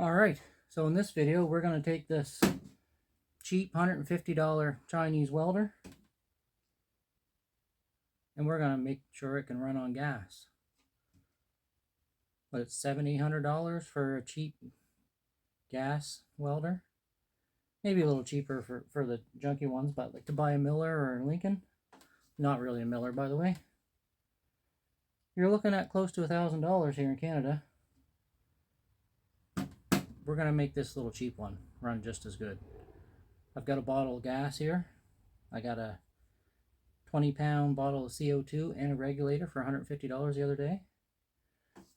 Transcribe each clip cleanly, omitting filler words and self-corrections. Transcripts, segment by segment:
Alright, so in this video we're going to take this cheap $150 Chinese welder and we're going to make sure it can run on gas. But it's $700-800 for a cheap gas welder. Maybe a little cheaper for the junky ones, but like to buy a Miller or a Lincoln. Not really a Miller, by the way. You're looking at close to $1,000 here in Canada. We're going to make this little cheap one run just as good. I've got a bottle of gas here. I got a 20-pound bottle of CO2 and a regulator for $150 the other day.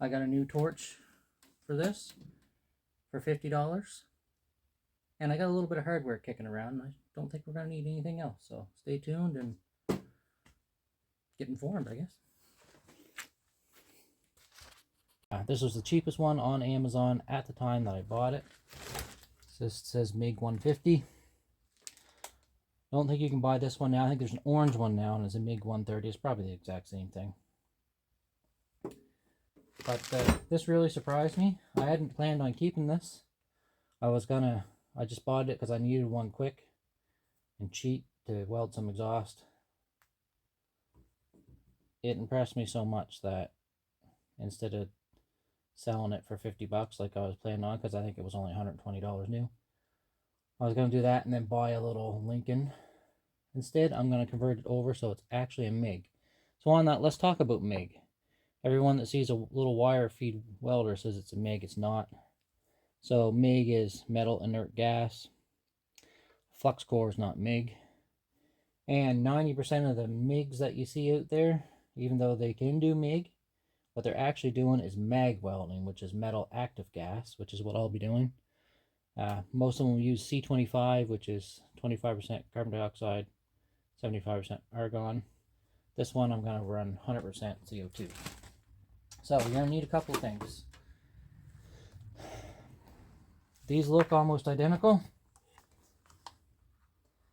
I got a new torch for this for $50. And I got a little bit of hardware kicking around. I don't think we're going to need anything else. So stay tuned and get informed, I guess. This was the cheapest one on Amazon at the time that I bought it. This says MIG 150. I don't think you can buy this one now. I think there's an orange one now, and it's a MIG 130. It's probably the exact same thing. But this really surprised me. I hadn't planned on keeping this. I just bought it because I needed one quick and cheap to weld some exhaust. It impressed me so much that instead of selling it for $50 like I was planning on, because I think it was only $120 new, I was going to do that and then buy a little Lincoln. Instead, I'm going to convert it over so it's actually a MIG. So on that, let's talk about MIG. Everyone that sees a little wire feed welder says it's a MIG. It's not. So MIG is metal inert gas. Fluxcore is not MIG. And 90% of the MIGs that you see out there, even though they can do MIG, what they're actually doing is mag welding, which is metal active gas, which is what I'll be doing. Most of them will use C25, which is 25% carbon dioxide, 75% argon. This one I'm going to run 100% CO2. So you're going to need a couple of things. These look almost identical.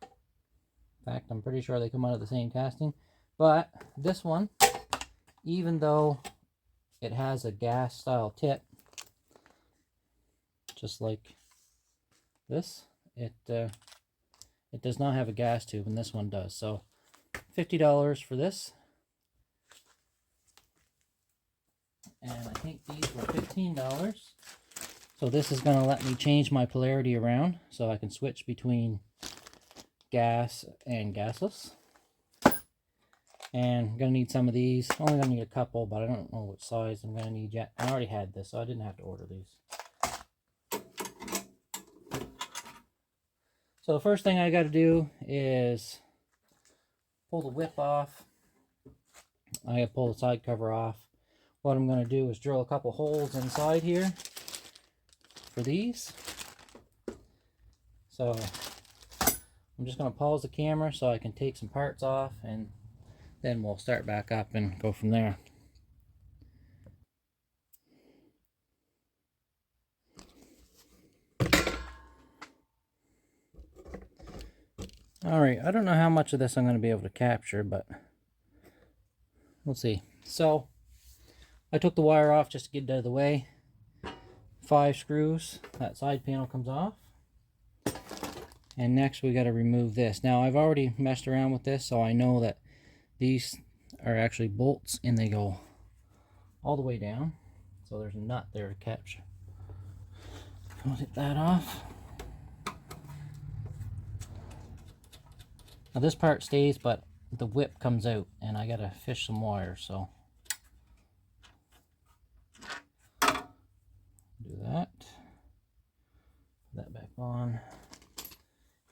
In fact, I'm pretty sure they come out of the same casting. But this one, even though it has a gas style tip, just like this, it does not have a gas tube, and this one does. So $50 for this. And I think these were $15. So this is going to let me change my polarity around so I can switch between gas and gasless. And I'm going to need some of these. Only going to need a couple, but I don't know what size I'm going to need yet. I already had this, so I didn't have to order these. So the first thing I got to do is pull the whip off. I got to pull the side cover off. What I'm going to do is drill a couple holes inside here for these. So I'm just going to pause the camera so I can take some parts off, and then we'll start back up and go from there. Alright, I don't know how much of this I'm going to be able to capture, but we'll see. So I took the wire off just to get it out of the way. 5 screws, that side panel comes off. And next we got to remove this. Now I've already messed around with this, so I know that these are actually bolts and they go all the way down. So there's a nut there to catch. I'll get that off. Now this part stays, but the whip comes out and I gotta fish some wire, so do that. Put that back on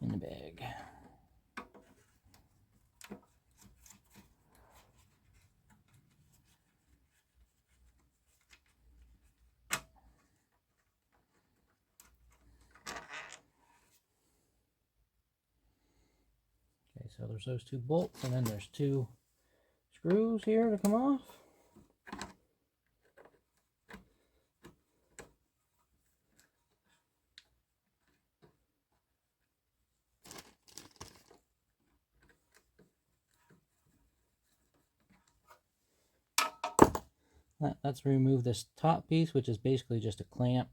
in the bag. Okay, so there's those 2 bolts, and then there's 2 screws here to come off. Let's remove this top piece, which is basically just a clamp.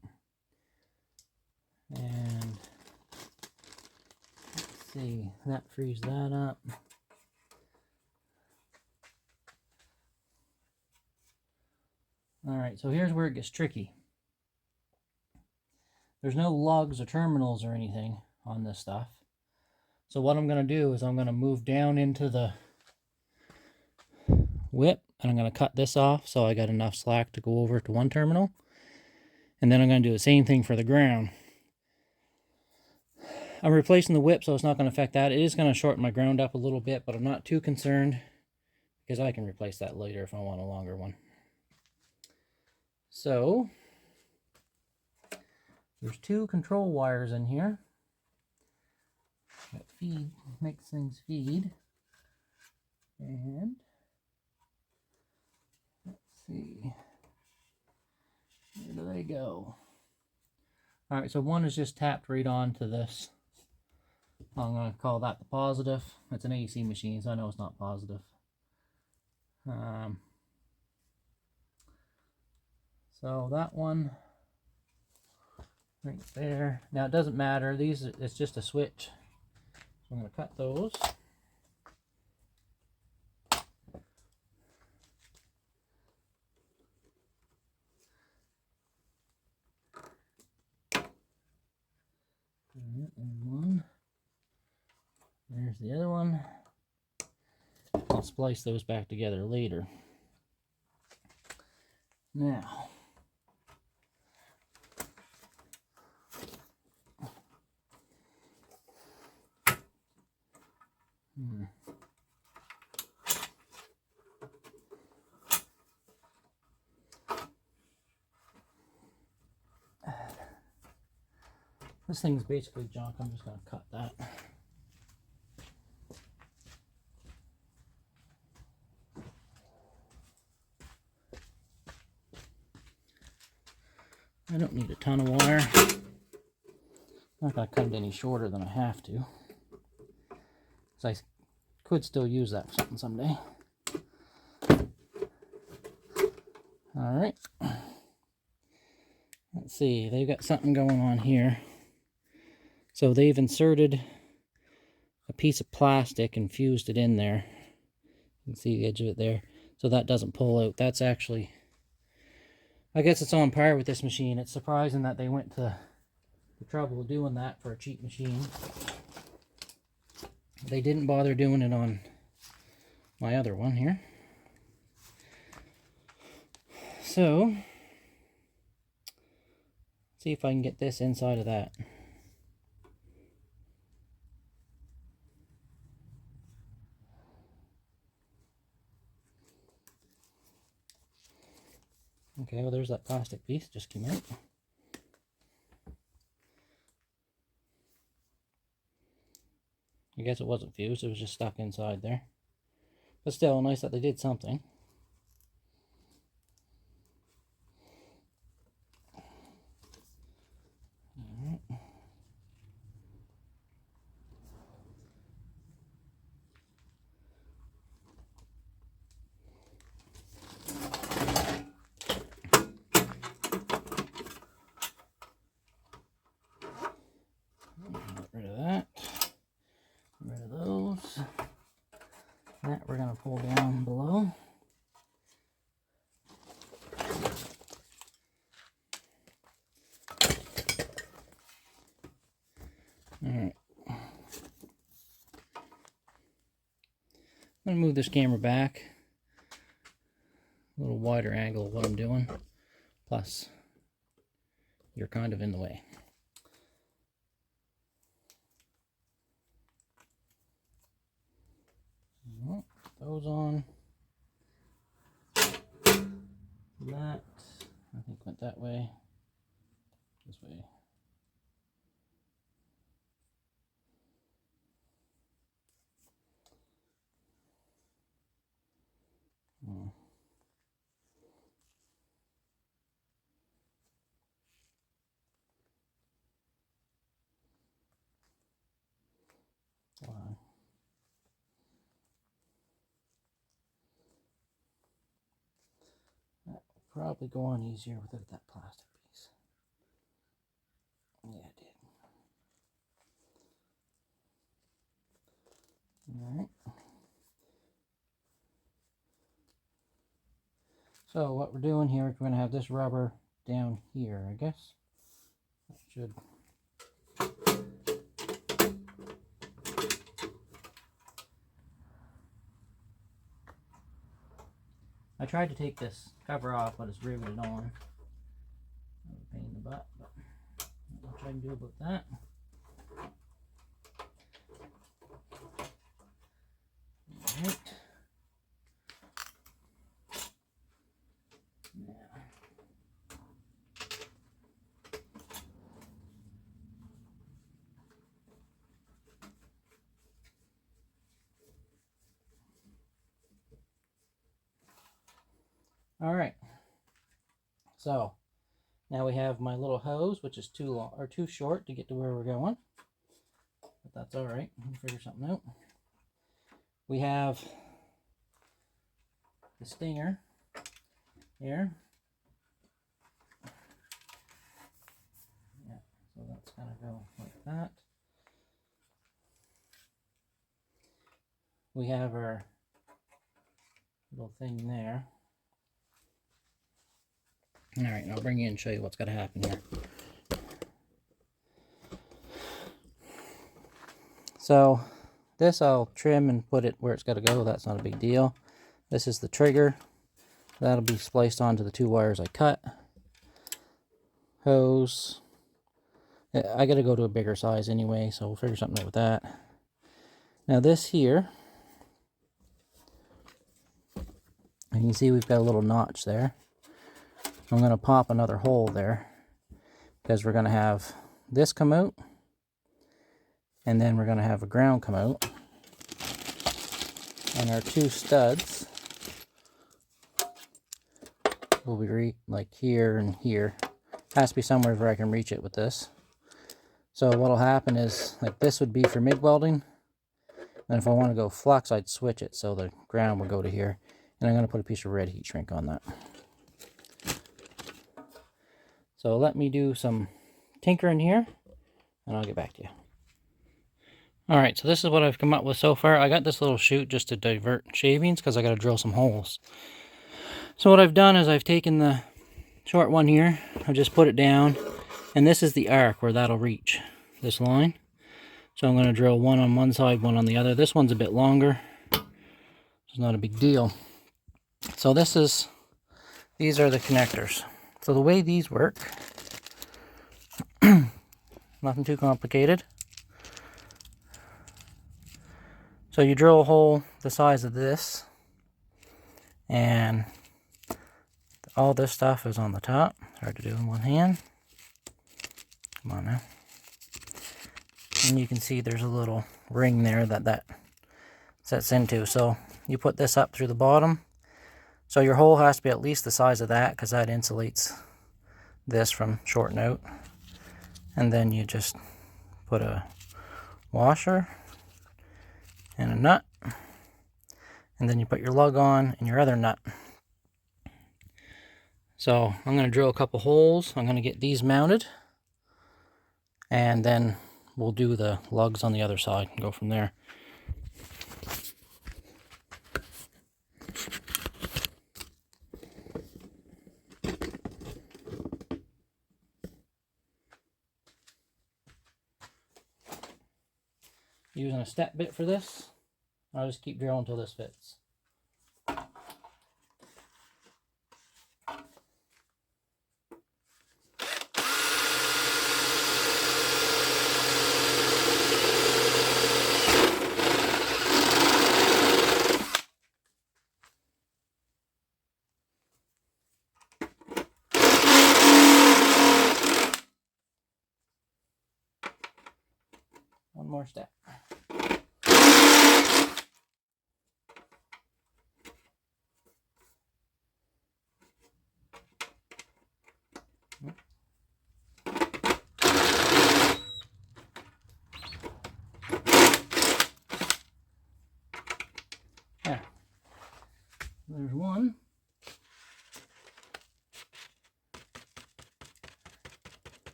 And let's see, that frees that up. Alright, so here's where it gets tricky. There's no lugs or terminals or anything on this stuff. So what I'm going to do is I'm going to move down into the whip, and I'm going to cut this off so I got enough slack to go over to one terminal. And then I'm going to do the same thing for the ground. I'm replacing the whip, so it's not going to affect that. It is going to shorten my ground up a little bit, but I'm not too concerned because I can replace that later if I want a longer one. So there's two control wires in here that feed, makes things feed. And let's see, where do they go? All right, so one is just tapped right onto this. I'm going to call that the positive. It's an AC machine, so I know it's not positive. So that one right there. Now it doesn't matter. These, it's just a switch. So I'm going to cut those. And one. There's the other one. I'll splice those back together later. Now, this thing's basically junk. I'm just going to cut that. I don't need a ton of wire. I'm not going to cut it any shorter than I have to, because I could still use that for something someday. Alright. Let's see, they've got something going on here. So they've inserted a piece of plastic and fused it in there. You can see the edge of it there. So that doesn't pull out. That's actually, I guess it's on par with this machine. It's surprising that they went to the trouble of doing that for a cheap machine. They didn't bother doing it on my other one here. So, see if I can get this inside of that. Okay, well there's that plastic piece, just came out. I guess it wasn't fused, it was just stuck inside there. But still, nice that they did something. Alright. Get rid of that. Get rid of those. That we're going to pull down below. Alright. I'm going to move this camera back. A little wider angle of what I'm doing. Plus, you're kind of in the way. Well, put those on. That, I think, went that way. This way. Oh. Wow. That will probably go on easier without that plastic piece. Yeah, it did. So what we're doing here, we're going to have this rubber down here, I guess. That should. I tried to take this cover off, but it's riveted on. A pain in the butt, but what I can do about that. Alright. Alright. So now we have my little hose, which is too long or too short to get to where we're going. But that's alright. We'll figure something out. We have the stinger here. Yeah, so that's gonna go like that. We have our little thing there. Alright, I'll bring you in and show you what's got to happen here. So this I'll trim and put it where it's got to go. That's not a big deal. This is the trigger. That'll be spliced onto the 2 wires I cut. Hose. I got to go to a bigger size anyway, so we'll figure something out with that. Now this here, you can see we've got a little notch there. I'm going to pop another hole there because we're going to have this come out and then we're going to have a ground come out, and our 2 studs will be like here and here. Has to be somewhere where I can reach it with this. So what will happen is, like, this would be for MIG welding, and if I want to go flux, I'd switch it so the ground would go to here, and I'm going to put a piece of red heat shrink on that. So let me do some tinkering here, and I'll get back to you. Alright, so this is what I've come up with so far. I got this little chute just to divert shavings because I got to drill some holes. So what I've done is I've taken the short one here, I've just put it down, and this is the arc where that'll reach this line. So I'm going to drill one on one side, one on the other. This one's a bit longer. It's not a big deal. So these are the connectors. So the way these work, nothing too complicated. So you drill a hole the size of this, and all this stuff is on the top. Hard to do in one hand. Come on now. And you can see there's a little ring there that sets into. So you put this up through the bottom. So your hole has to be at least the size of that because that insulates this from shorting out. And then you just put a washer and a nut. And then you put your lug on and your other nut. So I'm going to drill a couple holes. I'm going to get these mounted. And then we'll do the lugs on the other side and go from there. Using a step bit for this. I'll just keep drilling until this fits. One more step. There. There's one.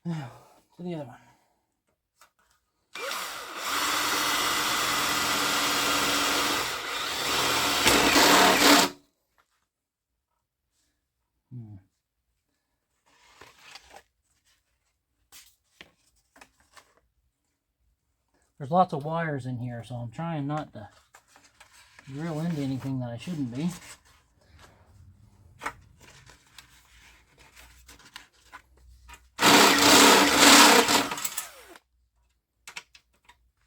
Now to the other one. There's lots of wires in here, so I'm trying not to drill into anything that I shouldn't be.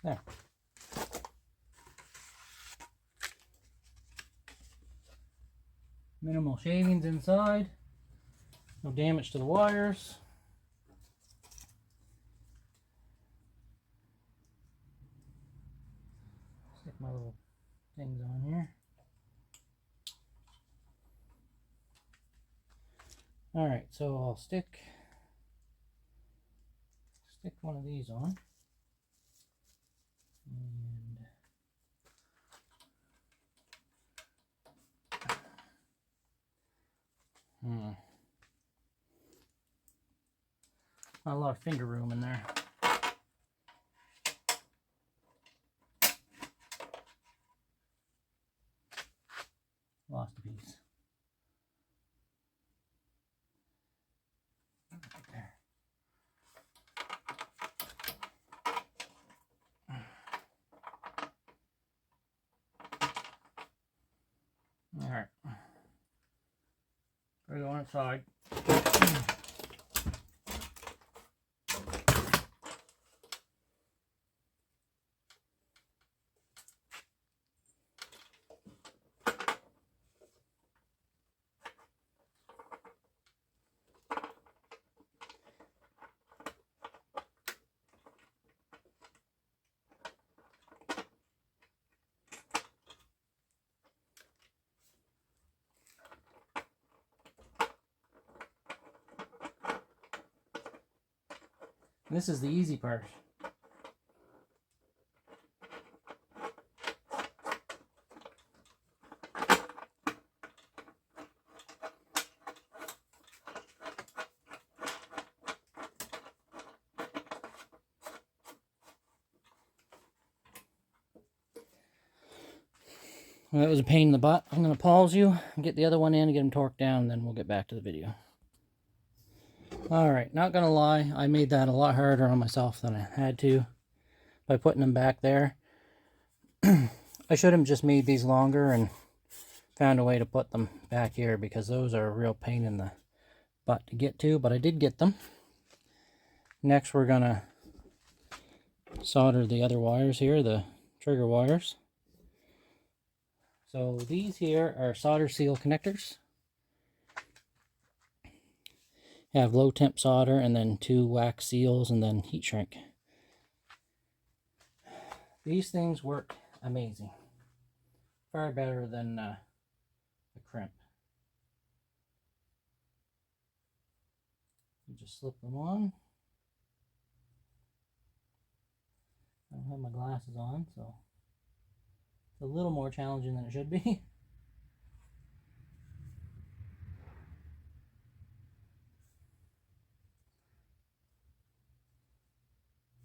There. Minimal shavings inside. No damage to the wires. Stick my little things on here. Alright, so I'll stick one of these on. And not a lot of finger room in there. Lost a piece. Right there. Alright. Put it on its side. This is the easy part. Well, that was a pain in the butt. I'm going to pause you and get the other one in and get them torqued down, and then we'll get back to the video. Alright, not going to lie, I made that a lot harder on myself than I had to by putting them back there. I should have just made these longer and found a way to put them back here, because those are a real pain in the butt to get to, but I did get them. Next we're going to solder the other wires here, the trigger wires. So these here are solder seal connectors. Have low temp solder and then 2 wax seals and then heat shrink. These things work amazing. Far better than a crimp. You just slip them on. I don't have my glasses on, so it's a little more challenging than it should be.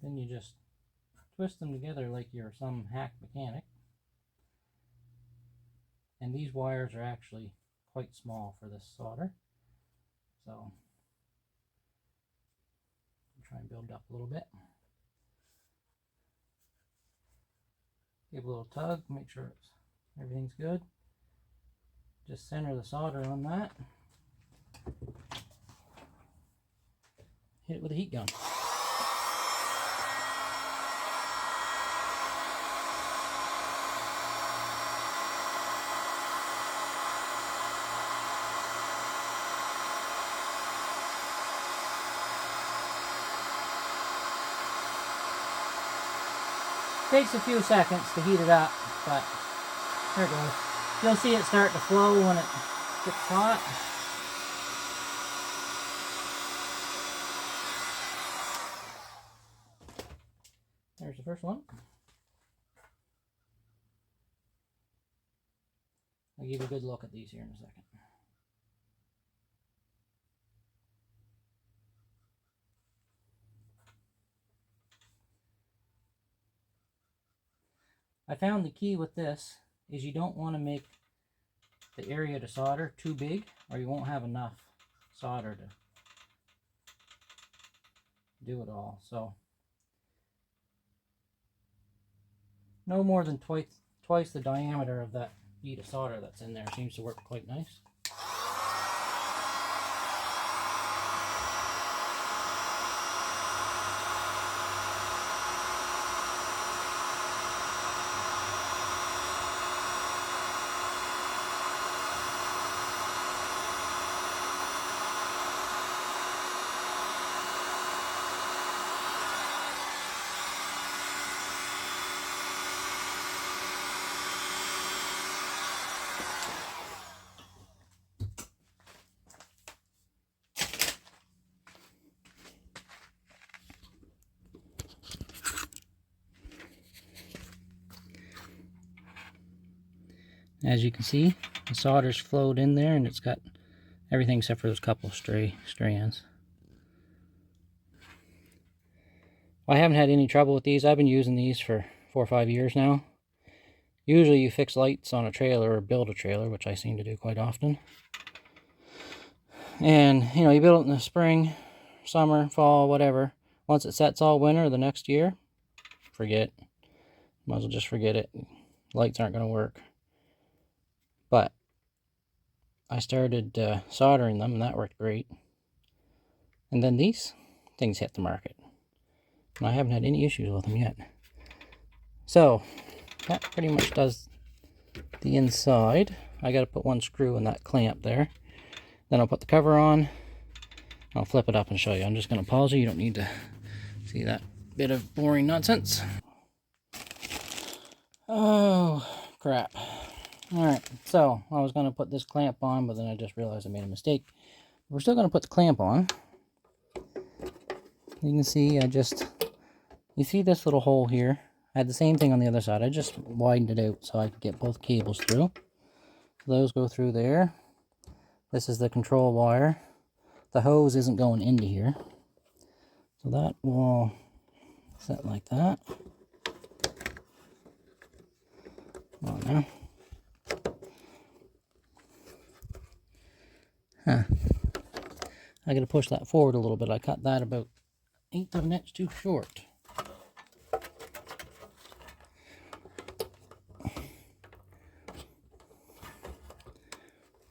Then you just twist them together like you're some hack mechanic. And these wires are actually quite small for this solder. So I'll try and build it up a little bit. Give a little tug, make sure everything's good. Just center the solder on that. Hit it with a heat gun. Takes a few seconds to heat it up, but there it goes. You'll see it start to flow when it gets hot. There's the first one. I'll give you a good look at these here in a second. I found the key with this is you don't want to make the area to solder too big, or you won't have enough solder to do it all. So no more than twice the diameter of that bead of solder that's in there. Seems to work quite nice. As you can see, the solder's flowed in there and it's got everything except for those couple stray strands. I haven't had any trouble with these. I've been using these for 4 or 5 years now. Usually you fix lights on a trailer or build a trailer, which I seem to do quite often. And, you know, you build it in the spring, summer, fall, whatever. Once it sets all winter the next year, forget. Might as well just forget it. Lights aren't going to work. But I started soldering them, and that worked great. And then these things hit the market. And I haven't had any issues with them yet. So, that pretty much does the inside. I got to put one screw in that clamp there. Then I'll put the cover on. I'll flip it up and show you. I'm just going to pause it. You don't need to see that bit of boring nonsense. Oh, crap. Alright, so I was going to put this clamp on, but then I just realized I made a mistake. We're still going to put the clamp on. You can see, you see this little hole here? I had the same thing on the other side. I just widened it out so I could get both cables through. So those go through there. This is the control wire. The hose isn't going into here. So that will set like that. Come on now. Huh. I gotta push that forward a little bit. I cut that about 1/8 of an inch too short.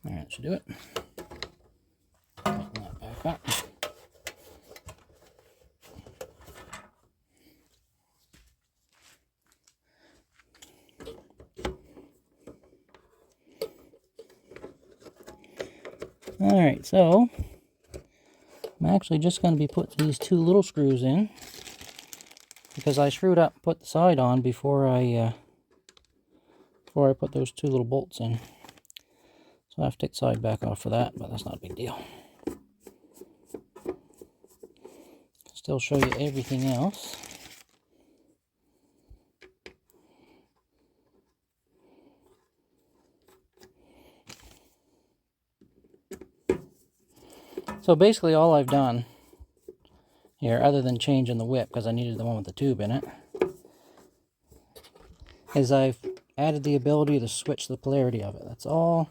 Alright, should do it. Tighten that back up. Alright, so I'm actually just going to be putting these 2 little screws in because I screwed up and put the side on before I put those 2 little bolts in. So I have to take the side back off for that, but that's not a big deal. Still show you everything else. So basically all I've done here, other than changing the whip because I needed the one with the tube in it, is I've added the ability to switch the polarity of it. That's all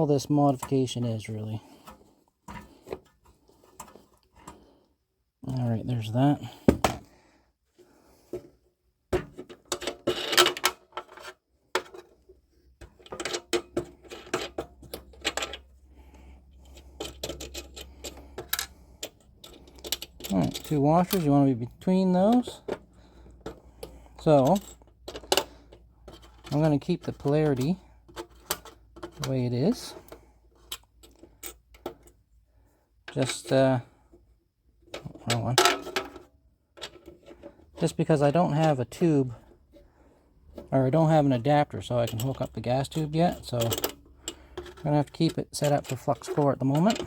this modification is, really. Alright, there's that. Alright, 2 washers, you want to be between those. So, I'm going to keep the polarity the way it is. Just, wrong one. Just because I don't have a tube, or I don't have an adapter so I can hook up the gas tube yet, so I'm going to have to keep it set up for fluxcore at the moment.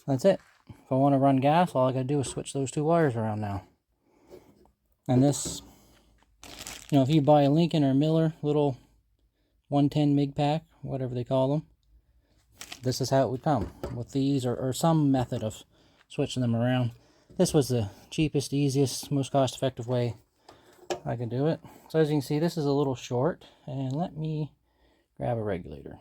That's it. If I want to run gas, all I got to do is switch those 2 wires around now. And this, you know, if you buy a Lincoln or Miller little 110 MIG pack, whatever they call them, this is how it would come with these, or some method of switching them around. This was the cheapest, easiest, most cost-effective way I could do it. So as you can see, this is a little short, and let me grab a regulator.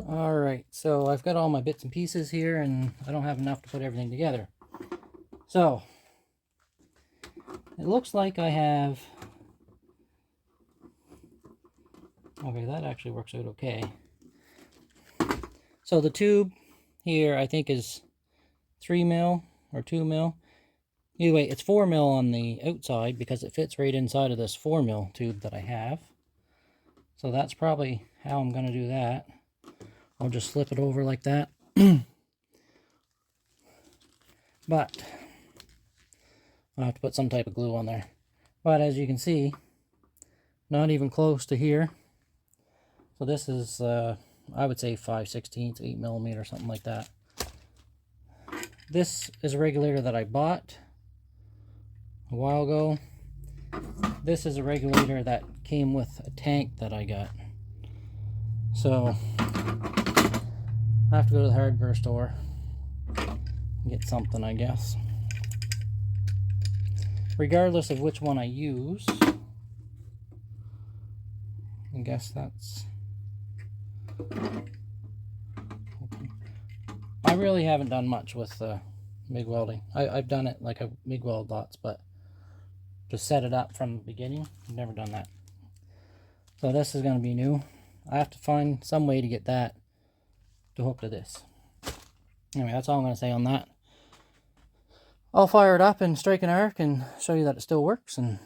Alright, so I've got all my bits and pieces here, and I don't have enough to put everything together. So, it looks like I have... Okay, that actually works out okay. So the tube here, I think, is 3 mil or 2 mil. Anyway, it's 4 mil on the outside because it fits right inside of this 4 mil tube that I have. So that's probably how I'm going to do that. I'll just flip it over like that. But I'll have to put some type of glue on there. But as you can see, not even close to here. So this is, I would say 5/16, 8 millimeter, something like that. This is a regulator that I bought a while ago. This is a regulator that came with a tank that I got. So I have to go to the hardware store and get something, I guess. Regardless of which one I use, I guess that's... I really haven't done much with MIG welding. I've done it like a MIG weld lots, but to set it up from the beginning, I've never done that. So this is going to be new. I have to find some way to get that to hook to this. Anyway, that's all I'm going to say on that. I'll fire it up and strike an arc and show you that it still works, and